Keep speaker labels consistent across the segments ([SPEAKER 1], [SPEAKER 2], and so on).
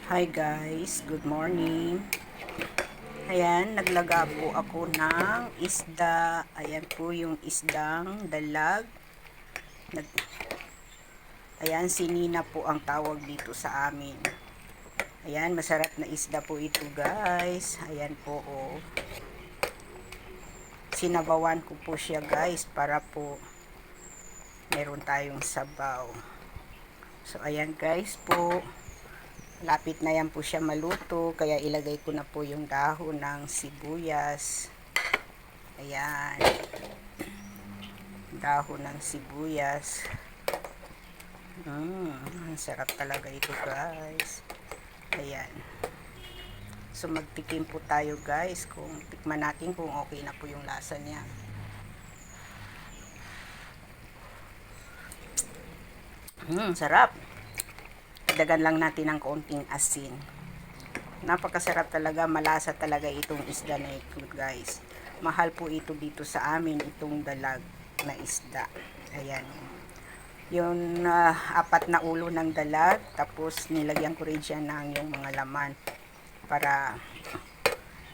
[SPEAKER 1] Hi guys, good morning. Ayan, naglaga po ako ng isda. Ayan po yung isdang dalag. Nag Ayan, sinina po ang tawag dito sa amin. Ayan, masarap na isda po ito guys. Ayan po oh. Sinabawan ko po siya guys para po meron tayong sabaw. So ayan guys po. Lapit na yan po siya maluto, kaya ilagay ko na po yung dahon ng sibuyas. Ayan. Dahon ng sibuyas. Ang sarap talaga ito guys. Ayan. So magtikim po tayo guys, kung tikman natin kung okay na po yung lasa niya. Sarap. Dagan lang natin ng konting asin. Napakasarap talaga, malasa talaga itong isda na ito guys. Mahal po ito dito sa amin, itong dalag na isda. Ayan. Yung apat na ulo ng dalag, tapos nilagyan ko rin siya ng yung mga laman. Para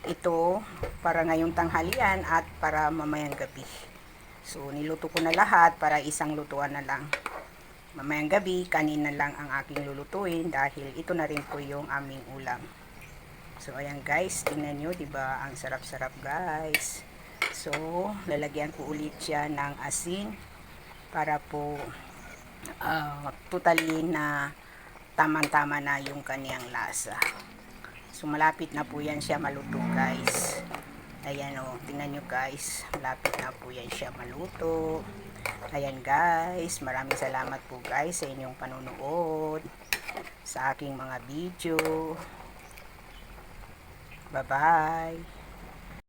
[SPEAKER 1] ito, para ngayong tanghalian at para mamayang gabi. So niluto ko na lahat para isang lutuan na lang. Mamayang gabi, kanin na lang ang aking lulutuin dahil ito na rin po yung aming ulam. So ayan guys, tingnan nyo, diba? Ang sarap-sarap guys. So lalagyan ko ulit siya ng asin para po totally na tamang-tama na yung kaniyang lasa. So malapit na po yan siya maluto guys. Ayan o, tingnan nyo guys, malapit na po yan siya maluto. Ayan guys, maraming salamat po guys sa inyong panunood sa aking mga video. Bye bye.